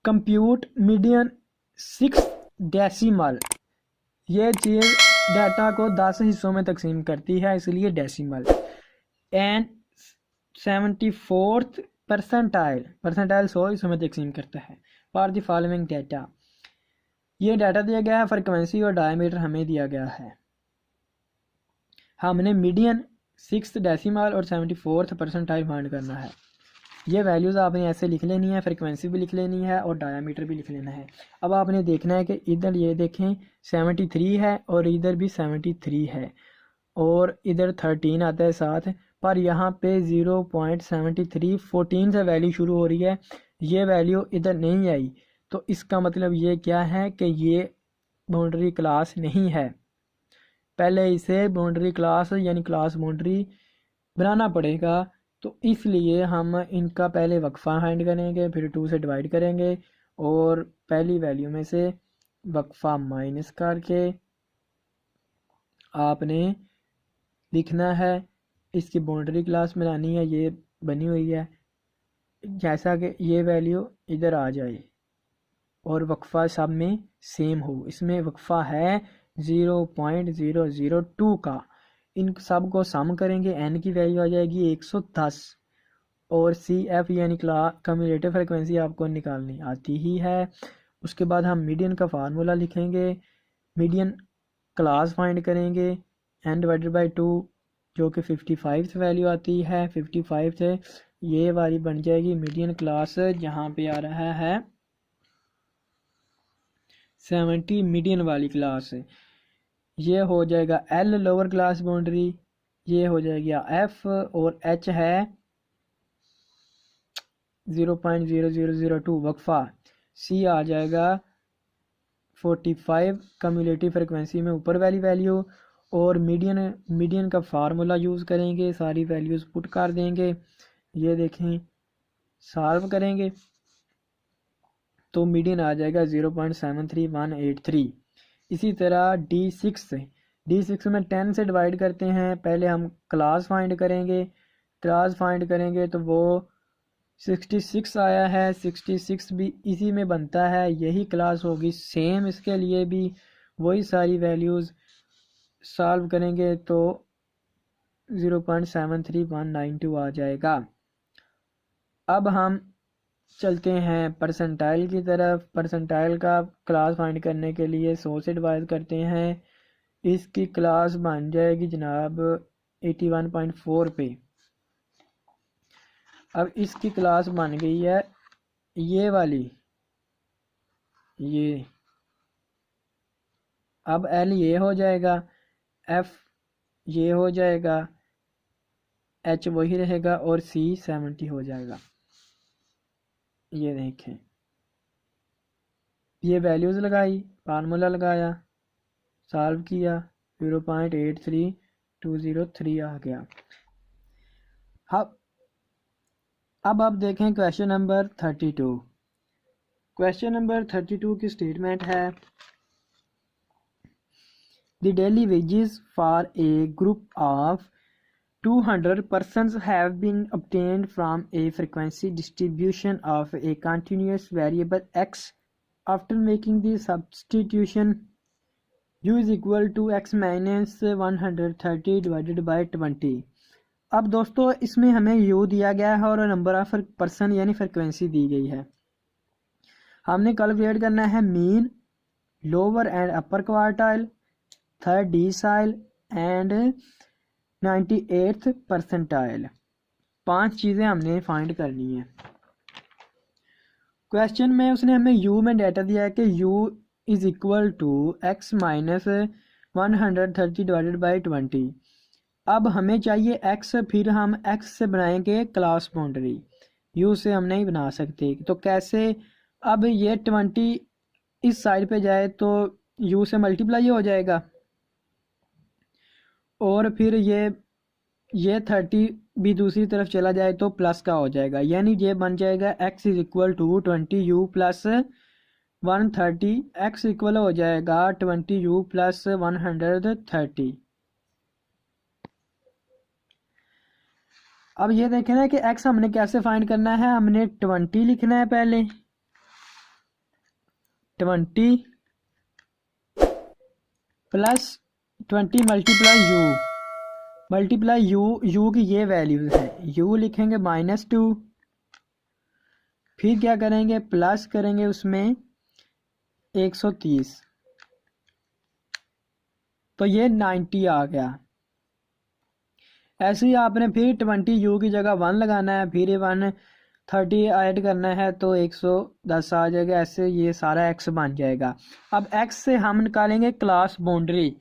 कंप्यूट मीडियन 6 डेसिमल। ये चीज़ डाटा को 10 हिस्सों में तकसीम करती है इसलिए डेसिमल। एंड 74th परसेंटाइल 100 हिस्सों में तकसीम करता है। फॉर द फॉलोइंग डाटा, ये डाटा दिया गया है, फ्रिक्वेंसी और डायमीटर हमें दिया गया है। हमने मीडियन 6 डेसिमल और 74th परसेंटाइल फाइंड करना है। ये वैल्यूज़ आपने ऐसे लिख लेनी है, फ्रिक्वेंसी भी लिख लेनी है और डायमीटर भी लिख लेना है। अब आपने देखना है कि इधर ये देखें 73 है और इधर भी 73 है और इधर 13 आता है साथ, पर यहाँ पे 0.73 14 से वैल्यू शुरू हो रही है, ये वैल्यू इधर नहीं आई। तो इसका मतलब ये क्या है कि ये बाउंड्री क्लास नहीं है। पहले इसे बाउंड्री क्लास यानी क्लास बाउंड्री बनाना पड़ेगा। तो इसलिए हम इनका पहले वक्फा फाइंड करेंगे, फिर 2 से डिवाइड करेंगे और पहली वैल्यू में से वक्फा माइनस करके आपने लिखना है, इसकी बाउंड्री क्लास बनानी है, ये बनी हुई है, जैसा कि ये वैल्यू इधर आ जाए और वक्फा सब में सेम हो। इसमें वक्फा है 0.002 का। इन सब को सम करेंगे, एन की वैल्यू आ जाएगी 110 और सी एफ यानी कम्युलेटिव फ्रिक्वेंसी आपको निकालनी आती ही है। उसके बाद हम मीडियन का फार्मूला लिखेंगे, मीडियन क्लास फाइंड करेंगे, एन डिवाइडेड बाई 2 जो कि 55 से वैल्यू आती है, 55 से ये वाली बन जाएगी मीडियन क्लास, जहाँ पे आ रहा है 70 मीडियन वाली क्लास। ये हो जाएगा एल लोअर क्लास बाउंड्री, ये हो जाएगी एफ और एच है 0.0002 वक्फा, सी आ जाएगा 45 कम्युलेटिव फ्रिक्वेंसी में ऊपर वाली वैल्यू, और मीडियन का फार्मूला यूज़ करेंगे, सारी वैल्यूज़ पुट कर देंगे। ये देखें सॉल्व करेंगे तो मीडियन आ जाएगा 0.73183। इसी तरह D6 में 10 से डिवाइड करते हैं। पहले हम क्लास फाइंड करेंगे, क्लास फाइंड करेंगे तो वो 66 आया है, 66 भी इसी में बनता है, यही क्लास होगी सेम, इसके लिए भी वही सारी वैल्यूज़ सॉल्व करेंगे तो 0.73192 आ जाएगा। अब हम चलते हैं परसेंटाइल की तरफ। परसेंटाइल का क्लास फाइंड करने के लिए 100 से डिवाइड करते हैं, इसकी क्लास बन जाएगी जनाब 81.4 पे। अब इसकी क्लास बन गई है ये वाली, ये अब एल ये हो जाएगा, एफ ये हो जाएगा, एच वही रहेगा और सी 70 हो जाएगा। ये देखें ये वैल्यूज़ लगाई, फार्मूला लगाया, सॉल्व किया, 0.83203 आ गया। अब आप देखें क्वेश्चन नंबर 32। क्वेश्चन नंबर 32 की स्टेटमेंट है, The daily wages for a group of 200 persons have been obtained from a frequency distribution of a continuous variable x. After making the substitution, u is equal to x minus 130 divided by 20. अब दोस्तों इसमें हमें u दिया गया है और number of person यानी frequency दी गई है। हमने कैलकुलेट करना है mean, lower and upper quartile, third decile and 98th percentile. 5 चीज़ें हमने फाइंड करनी है। क्वेश्चन में उसने हमें u में डाटा दिया है कि u is equal to x minus 130 divided by 20। अब हमें चाहिए x, फिर हम x से बनाएंगे क्लास बाउंड्री, u से हम नहीं बना सकते। तो कैसे, अब ये 20 इस साइड पे जाए तो u से मल्टीप्लाई हो जाएगा और फिर ये 30 भी दूसरी तरफ चला जाए तो प्लस का हो जाएगा, यानी ये बन जाएगा x is equal to 20u plus 130, x equal हो जाएगा 20u प्लस 130। अब ये देखें ना कि x हमने कैसे फाइंड करना है, हमने 20 लिखना है पहले, 20 प्लस 20 मल्टीप्लाई यू की ये वैल्यूज है, u लिखेंगे -2, फिर क्या करेंगे प्लस करेंगे उसमें 130, तो ये 90 आ गया। ऐसे ही आपने फिर 20u की जगह 1 लगाना है, फिर 130 ऐड करना है तो 110 आ जाएगा। ऐसे ये सारा x बन जाएगा। अब x से हम निकालेंगे क्लास बाउंड्री,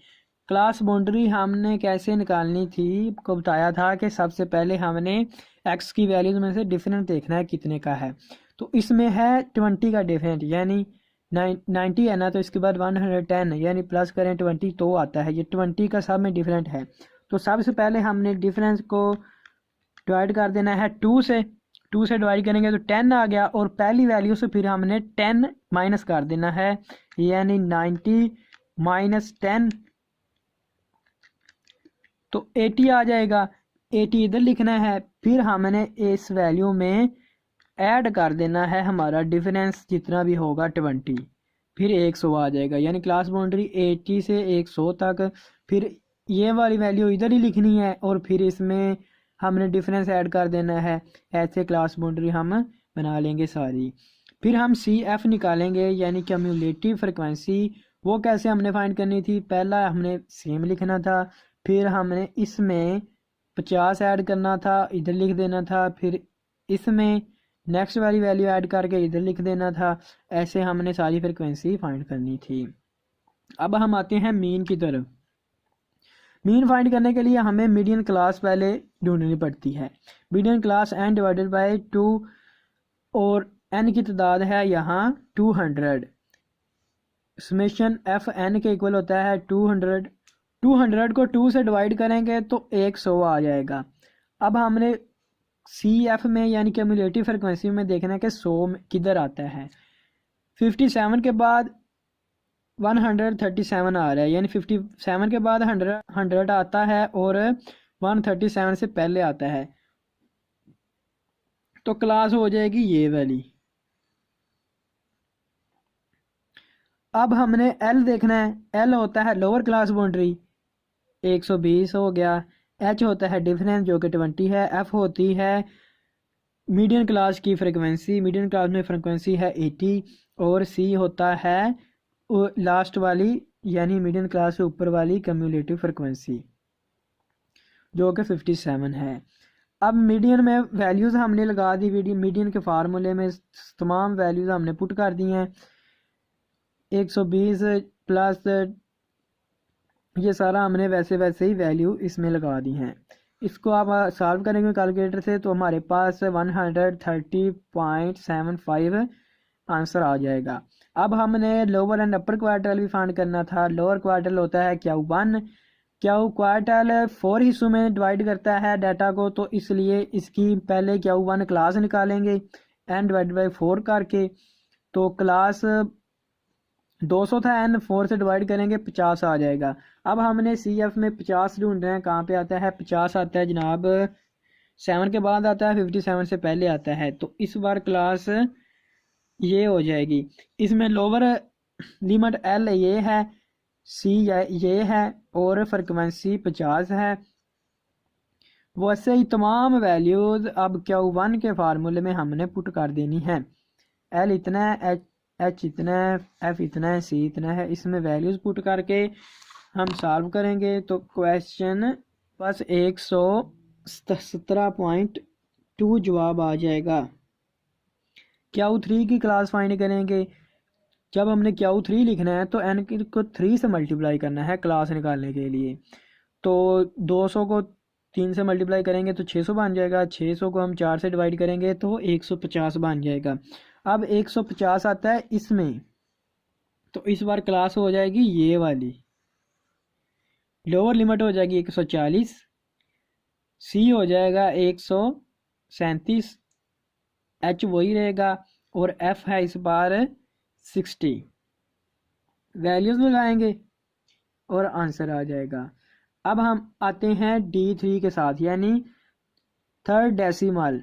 क्लास बाउंड्री हमने कैसे निकालनी थी, को बताया था कि सबसे पहले हमने एक्स की वैल्यूज में से डिफरेंट देखना है कितने का है। तो इसमें है 20 का डिफरेंट, यानी 90 है ना, तो इसके बाद 110 यानी प्लस करें 20 तो आता है, ये 20 का सब में डिफरेंट है। तो सबसे पहले हमने डिफरेंस को डिवाइड कर देना है 2 से, 2 से डिवाइड करेंगे तो 10 आ गया, और पहली वैल्यू से फिर हमने 10 माइनस कर देना है, यानी 90 माइनस 10 तो 80 आ जाएगा। 80 इधर लिखना है, फिर हमने इस वैल्यू में ऐड कर देना है हमारा डिफरेंस जितना भी होगा 20, फिर 100 आ जाएगा, यानी क्लास बाउंड्री 80 से 100 तक। फिर ये वाली वैल्यू इधर ही लिखनी है, और फिर इसमें हमने डिफरेंस ऐड कर देना है। ऐसे क्लास बाउंड्री हम बना लेंगे सारी। फिर हम सी एफ निकालेंगे, यानी क्यूमुलेटिव फ्रिक्वेंसी। वो कैसे हमने फाइंड करनी थी, पहला हमने सेम लिखना था, फिर हमने इसमें 50 ऐड करना था, इधर लिख देना था, फिर इसमें नेक्स्ट वाली वैल्यू ऐड करके इधर लिख देना था। ऐसे हमने सारी फ्रिक्वेंसी फाइंड करनी थी। अब हम आते हैं मीन की तरफ। मीन फाइंड करने के लिए हमें मीडियन क्लास पहले ढूंढनी पड़ती है। Median class n divided by 2, और n की तादाद है यहाँ 200। समेशन एफ एन के इक्वल होता है 200। 200 को 2 से डिवाइड करेंगे तो 100 आ जाएगा। अब हमने सी एफ में यानी क्यूमुलेटिव फ्रिक्वेंसी में देखना है कि 100 किधर आता है। 57 के बाद 137 आ रहा है, यानी 57 के बाद 100 आता है और 137 से पहले आता है, तो क्लास हो जाएगी ये वाली। अब हमने एल देखना है। एल होता है लोअर क्लास बाउंड्री, 120 हो गया। एच होता है डिफरेंस जो कि 20 है। एफ होती है मीडियन क्लास की फ्रिक्वेंसी, मीडियन क्लास में फ्रिक्वेंसी है 80। और सी होता है लास्ट वाली यानी मीडियन क्लास से ऊपर वाली क्यूमुलेटिव फ्रिक्वेंसी जो कि 57 है। अब मीडियन में वैल्यूज़ हमने लगा दी, मीडियन के फार्मूले में तमाम वैल्यूज़ हमने पुट कर दी हैं। 120 प्लस ये सारा हमने वैसे वैसे ही वैल्यू इसमें लगा दी हैं। इसको आप सॉल्व करेंगे कैलकुलेटर से तो हमारे पास 130.75 आंसर आ जाएगा। अब हमने लोअर एंड अपर क्वार्टल भी फाइंड करना था। लोअर क्वार्टल होता है Q1। Q क्वार्टल 4 हिस्सों में डिवाइड करता है डाटा को, तो इसलिए इसकी पहले Q1 क्लास निकालेंगे n डिवाइड बाई 4 करके, तो क्लास 200 था, n 4 से डिवाइड करेंगे 50 आ जाएगा। अब हमने सी एफ में 50 ढूंढना है, कहाँ पे आता है 50 आता है जनाब 7 के बाद आता है, 57 से पहले आता है, तो इस बार क्लास ये हो जाएगी। इसमें लोअर लिमिट एल ये है, सी ये है, और फ्रिक्वेंसी 50 है। वैसे ही तमाम वैल्यूज अब Q1 के फार्मूले में हमने पुट कर देनी है। एल इतना है, एच इतना है, एफ इतना है, सी इतना है। इसमें वैल्यूज पुट करके हम सॉल्व करेंगे तो क्वेश्चन बस 117.2 जवाब आ जाएगा। Q3 की क्लास फाइंड करेंगे। जब हमने Q3 लिखना है तो n को 3 से मल्टीप्लाई करना है क्लास निकालने के लिए। तो 200 को 3 से मल्टीप्लाई करेंगे तो 600 बन जाएगा। 600 को हम 4 से डिवाइड करेंगे तो 150 बन जाएगा। अब 150 आता है इसमें, तो इस बार क्लास हो जाएगी ये वाली। लोअर लिमिट हो जाएगी 140, सी हो जाएगा 137, एच वही रहेगा, और एफ है इस बार 60। वैल्यूज लगाएंगे और आंसर आ जाएगा। अब हम आते हैं D3 के साथ, यानी थर्ड डेसिमल।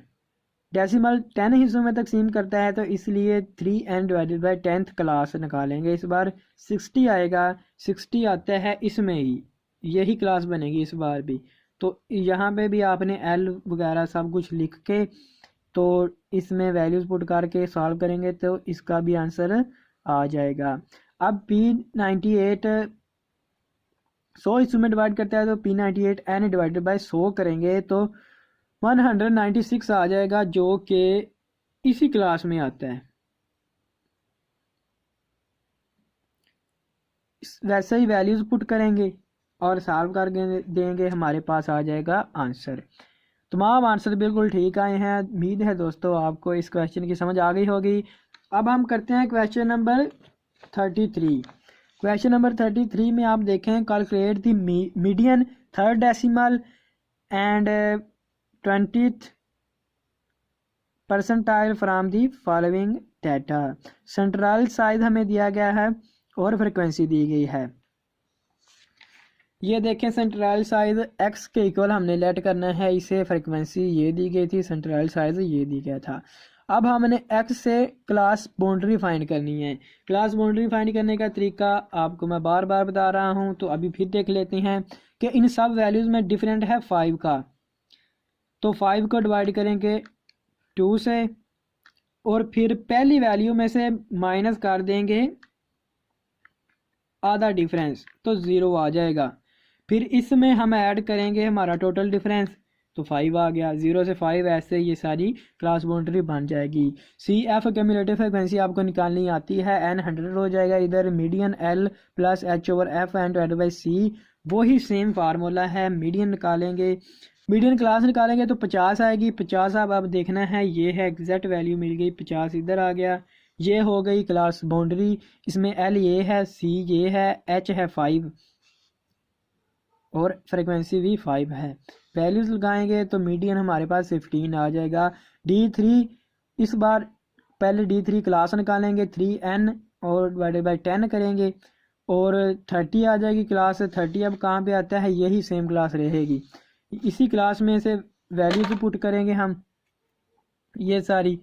डेसिमल 10 हिस्सों में तकसीम करता है, तो इसलिए 3n divided by 10th class निकालेंगे। इस बार 60 आएगा। 60 आता है इसमें ही, यही क्लास बनेगी इस बार भी। तो यहाँ पे भी आपने एल वगैरह सब कुछ लिख के तो इसमें वैल्यूज पुट करके सॉल्व करेंगे तो इसका भी आंसर आ जाएगा। अब P98 100 हिस्सों में डिवाइड करता है, तो P98 n डिवाइडेड बाई 100 करेंगे तो 196 आ जाएगा, जो कि इसी क्लास में आता है। वैसे ही वैल्यूज पुट करेंगे और सॉल्व कर देंगे, हमारे पास आ जाएगा आंसर। तमाम आंसर बिल्कुल ठीक आए हैं। उम्मीद है दोस्तों आपको इस क्वेश्चन की समझ आ गई होगी। अब हम करते हैं क्वेश्चन नंबर 33। क्वेश्चन नंबर 33 में आप देखें, calculate the median, third decimal and 20th percentile from the following data. Central size हमें दिया गया है और फ्रिक्वेंसी दी गई है। ये देखें, सेंट्रल साइज x के इक्वल हमने लेट करना है इसे, फ्रिक्वेंसी ये दी गई थी, सेंट्रल साइज ये दी गया था। अब हमने x से क्लास बाउंड्री फाइंड करनी है। क्लास बाउंड्री फाइंड करने का तरीका आपको मैं बार बार बता रहा हूँ, तो अभी फिर देख लेते हैं कि इन सब वैल्यूज़ में डिफरेंट है 5 का। तो 5 को डिवाइड करेंगे 2 से और फिर पहली वैल्यू में से माइनस कर देंगे आधा डिफरेंस, तो 0 आ जाएगा। फिर इसमें हम ऐड करेंगे हमारा टोटल डिफरेंस, तो 5 आ गया। 0 से 5 ऐसे ये सारी क्लास बाउंड्री बन जाएगी। सी एफ क्यूमुलेटिव फ्रिक्वेंसी आपको निकालनी आती है, n 100 हो जाएगा। इधर median l plus h/f and divided by c, वही सेम फार्मूला है। मीडियन निकालेंगे, मीडियन क्लास निकालेंगे तो 50 आएगी। 50 अब देखना है, ये है एग्जैक्ट वैल्यू मिल गई, 50 इधर आ गया। ये हो गई क्लास बाउंड्री, इसमें l ये है, c ये है, h है 5 और फ्रिक्वेंसी भी 5 है। वैल्यूज लगाएंगे तो मीडियन हमारे पास 15 आ जाएगा। D3 इस बार पहले D3 क्लास निकालेंगे, 3n और डिवाइडेड बाई 10 करेंगे और 30 आ जाएगी क्लास। 30 अब कहाँ पे आता है, यही सेम क्लास रहेगी। इसी क्लास में से वैल्यूज पुट करेंगे हम ये सारी।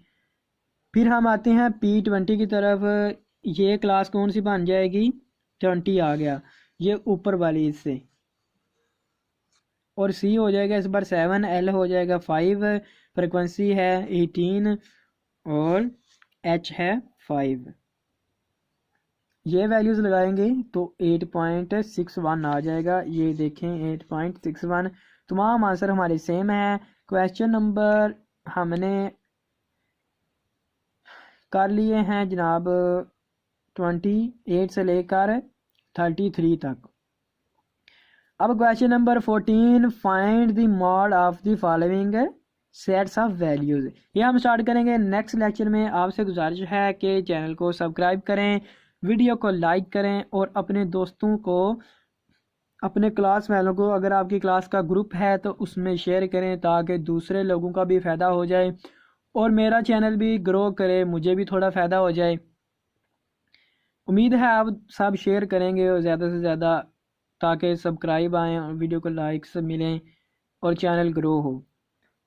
फिर हम आते हैं P20 की तरफ। ये क्लास कौन सी बन जाएगी, 20 आ गया ये ऊपर वाली इससे, और C हो जाएगा इस बार 7, L हो जाएगा 5, फ्रिक्वेंसी है 18 और H है 5। ये वैल्यूज़ लगाएंगे तो 8.61 आ जाएगा। ये देखें 8.61। तमाम आंसर हमारे सेम है। क्वेश्चन नंबर हमने कर लिए हैं जनाब 28 से लेकर 33 तक। अब question number 14, find the mod of the following sets of values. ये हम स्टार्ट करेंगे नेक्स्ट लेक्चर में। आपसे गुजारिश है कि चैनल को सब्सक्राइब करें, वीडियो को लाइक करें और अपने दोस्तों को, अपने क्लास वालों को, अगर आपकी क्लास का ग्रुप है तो उसमें शेयर करें ताकि दूसरे लोगों का भी फ़ायदा हो जाए और मेरा चैनल भी ग्रो करे, मुझे भी थोड़ा फ़ायदा हो जाए। उम्मीद है आप सब शेयर करेंगे और ज़्यादा से ज़्यादा, ताकि सब्सक्राइब आएँ और वीडियो को लाइक्स मिलें और चैनल ग्रो हो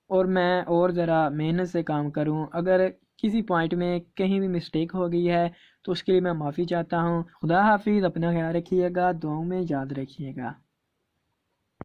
और मैं और ज़रा मेहनत से काम करूं। अगर किसी पॉइंट में कहीं भी मिस्टेक हो गई है तो उसके लिए मैं माफ़ी चाहता हूं। खुदा हाफिज़, अपना ख्याल रखिएगा, दुआओं में याद रखिएगा।